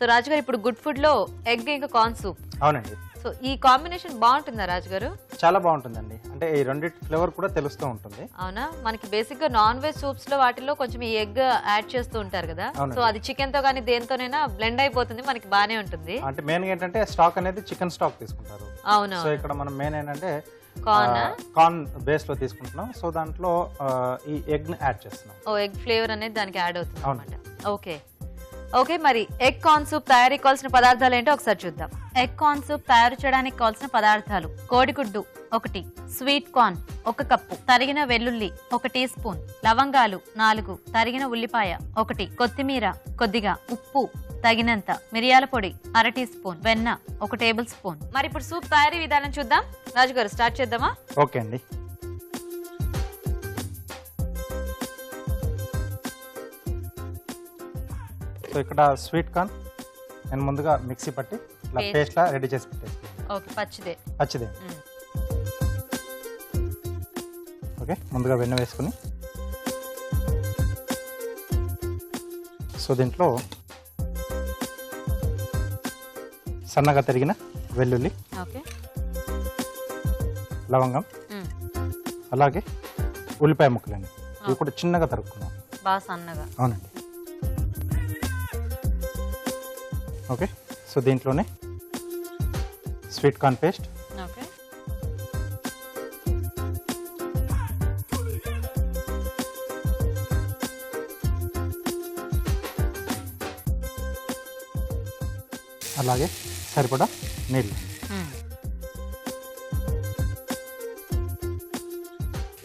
So రాజు గారు ఇప్పుడు good food లో ఎగ్ ఇంకా కార్న్ సూప్. అవునండి. సో ఈ కాంబినేషన్ బాగుంటుందా రాజు గారు? చాలా బాగుంటుందండి. అంటే ఈ రెండిటి ఫ్లేవర్ కూడా తెలుస్తూ ఉంటుంది. అవునా? మనకి బేసిక్ గా నాన్ వెజ్ సూప్స్ లో వాటిలో కొంచెం ఈ ఎగ్ యాడ్ చేస్తూ ఉంటారు కదా, సో అది చికెన్ తో కానీ దేనితోనైనా బ్లెండ్ అయిపోతుంది, మనకి బానే ఉంటుంది. అంటే మెయిన్ ఏంటంటే స్టాక్ అనేది చికెన్ స్టాక్ తీసుకుంటారు. అవును. సో ఇక్కడ మనం మెయిన్ ఏంటంటే కార్న్ బేస్ లో తీసుకుంటున్నాం. సో దాంట్లో ఈ ఎగ్ ని యాడ్ చేస్తున్నాం. ఓ ఎగ్ ఫ్లేవర్ అనేది దానికి యాడ్ అవుతుంది అన్నమాట. ఓకే ఓకే, మరి ఎగ్ కార్న్ సూప్ తయారీకి కావాల్సిన పదార్థాలు ఏంటో ఒకసారి చూద్దాం. ఎగ్ కార్న్ సూప్ తయారు చేయడానికి కావాల్సిన పదార్థాలు: కోడిగుడ్డు 1, స్వీట్ కార్న్ 1 కప్పు, తరిగిన వెల్లుల్లి 1 టీ స్పూన్, లవంగాలు 4, తరిగిన ఉల్లిపాయ 1, కొత్తిమీర కొద్దిగా, ఉప్పు తగినంత, మిరియాల పొడి 1/2 టీ స్పూన్, వెన్న 1 టేబుల్ స్పూన్. మరి ఇప్పుడు సూప్ తయారీ విధానం చూద్దాం. రాజు గారు స్టార్ట్ చేద్దామా? ఓకే అండి. సో ఇక్కడ స్వీట్ కార్న్ నేను ముందుగా మిక్సీ పట్టి ఇలా పేస్ట్ లా రెడీ చేసి పెట్టేస్తాను. ఓకే, పచ్చిదే. ఓకే, ముందుగా వెన్న వేసుకుని సో దీంట్లో సన్నగా తరిగిన వెల్లుల్లి, లవంగం, అలాగే ఉల్లిపాయ ముక్కలండి. ఇవి కూడా చిన్నగా తరుక్కున్నాం. బాగా సన్నగా. అవునండి. ఓకే, సో దీంట్లోనే స్వీట్ కార్న్ పేస్ట్, అలాగే సరిపడా నీళ్ళు.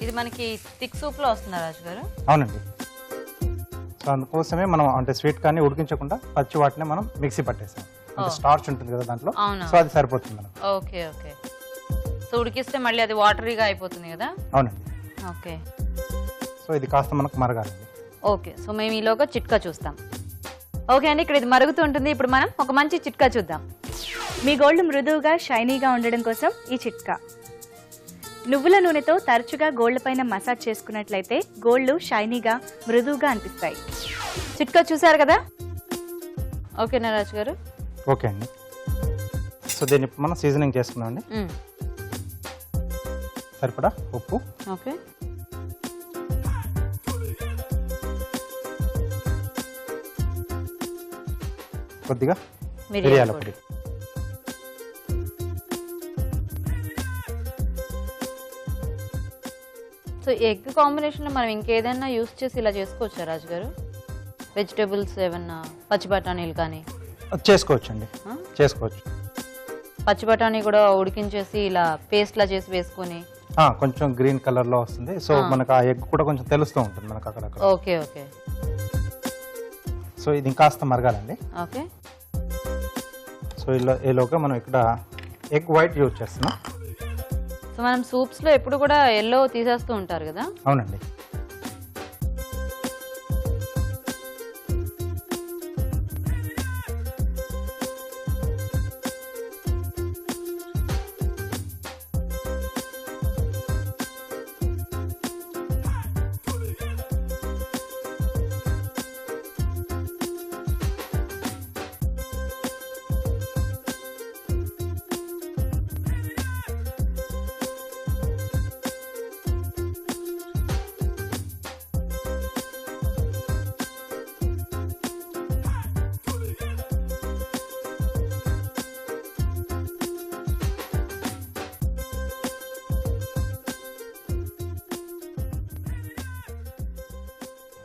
ఇది మనకి థిక్ సూప్ లో వస్తుందా రాజు గారు? అవునండి. సో అందుకోసమే మనం అంటే స్వీట్ కార్న్ ఉడికించకుండా పచ్చి వాటిని మనం మిక్సీ పట్టేసాం. అంటే స్టార్చ్ ఉంటుంది కదా దాంట్లో, సో అది సరిపోతుంది మనం. ఓకే ఓకే, సో ఉడికిస్తే మళ్ళీ అది వాటరీగా అయిపోతుంది కదా? అవునండి. ఓకే, సో ఇది కాస్త మనకు మరగాలండి. ఓకే, సో మేము ఈలోగా చిట్కా చూస్తాం. ఓకే అండి, ఇక్కడ ఇది మరుగుతుంటుంది. ఇప్పుడు మనం ఒక మంచి చిట్కా చూద్దాం. మీ గోల్డ్ మృదువుగా షైనీగా ఉండడం కోసం ఈ చిట్కా: నువ్వుల నూనెతో తరచుగా గోల్డ్ పైన మసాజ్ చేసుకున్నట్లయితే గోల్డ్ షైనీగా మృదువుగా అనిపిస్తాయి. చిట్కా చూసారు కదా? ఓకేనా రాజు గారు? ఓకే అండి. సో దీన్ని మనం సీజనింగ్ చేసుకున్నాం అండి. సరిపడా ఉప్పు, ఓకే, కొద్దిగా మిరియాల పొడి. సో ఎగ్ కాంబినేషన్ లో మనం ఇంకేదైనా యూస్ చేసి ఇలా చేసుకోవచ్చా రాజు గారు? వెజిటేబుల్స్ ఏమన్నా, పచ్చి బఠానీలు కానీ చేసుకోవచ్చు అండి. చేసుకోవచ్చు. పచ్చి బఠానీ కూడా ఉడికించేసి ఇలా పేస్ట్ లా చేసి వేసుకొని కొంచెం గ్రీన్ కలర్ లో వస్తుంది. సో మనకు ఆ ఎగ్ కూడా కొంచెం తెలుస్తూ ఉంటుంది మనకు అక్కడ. ఓకే ఓకే, సో ఇది ఇంకాస్త మరగాలండి. ఓకే, సో ఈలోగా మనం ఇక్కడ ఎగ్ వైట్ యూజ్ చేస్తున్నాం. సో మనం సూప్స్ లో ఎప్పుడు కూడా ఎల్లో తీసేస్తూ ఉంటారు కదా? అవునండి.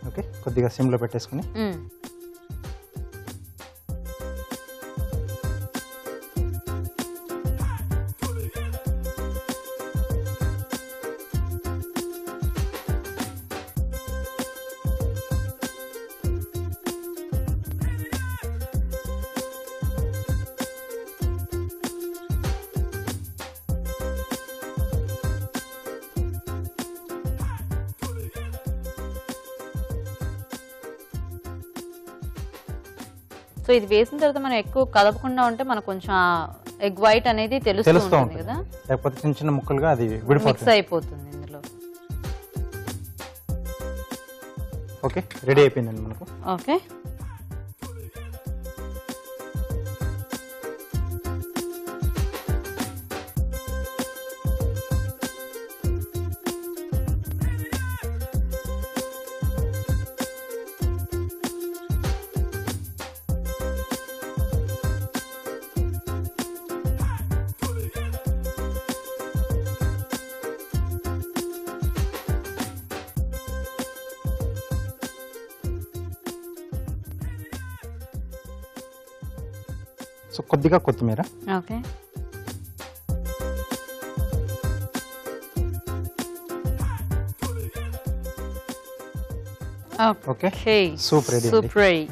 ఓకే, కొద్దిగా సిమ్లో పెట్టేసుకుని సో ఇది వేసిన తర్వాత మనం ఎక్కువ కలపకుండా ఉంటే మనకు కొంచెం ఎగ్ వైట్ అనేది తెలుస్తూ ఉంటుంది కదా, లేకపోతే చిన్న చిన్న ముక్కలుగా అది మిక్స్ అయిపోతుంది ఇందులో. ఓకే, రెడీ అయిపోయిందండి మనకు. ఓకే, సో కొద్దిగా కొత్తిమీర, okay okay soup ready. Soup ready.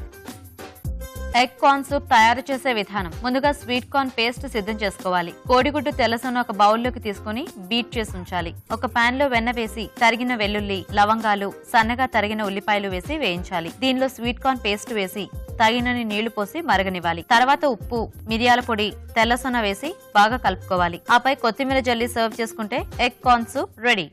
Egg corn soup తయారు చేసే విధానం: ముందుగా స్వీట్ కార్న్ పేస్ట్ సిద్ధం చేసుకోవాలి. కోడిగుడ్డు తెల్లసొన ఒక బౌల్లోకి తీసుకుని బీట్ చేసి ఉంచాలి. ఒక పాన్ లో వెన్న వేసి తరిగిన వెల్లుల్లి, లవంగాలు, సన్నగా తరిగిన ఉల్లిపాయలు వేసి వేయించాలి. దీనిలో స్వీట్ కార్న్ పేస్ట్ వేసి తగినన్ని నీళ్లు పోసి మరగనివ్వాలి. తర్వాత ఉప్పు, మిరియాల పొడి, తెల్లసొన వేసి బాగా కలుపుకోవాలి. ఆపై కొత్తిమీర జల్లి సర్వ్ చేసుకుంటే ఎగ్ కార్న్ సూప్ రెడీ.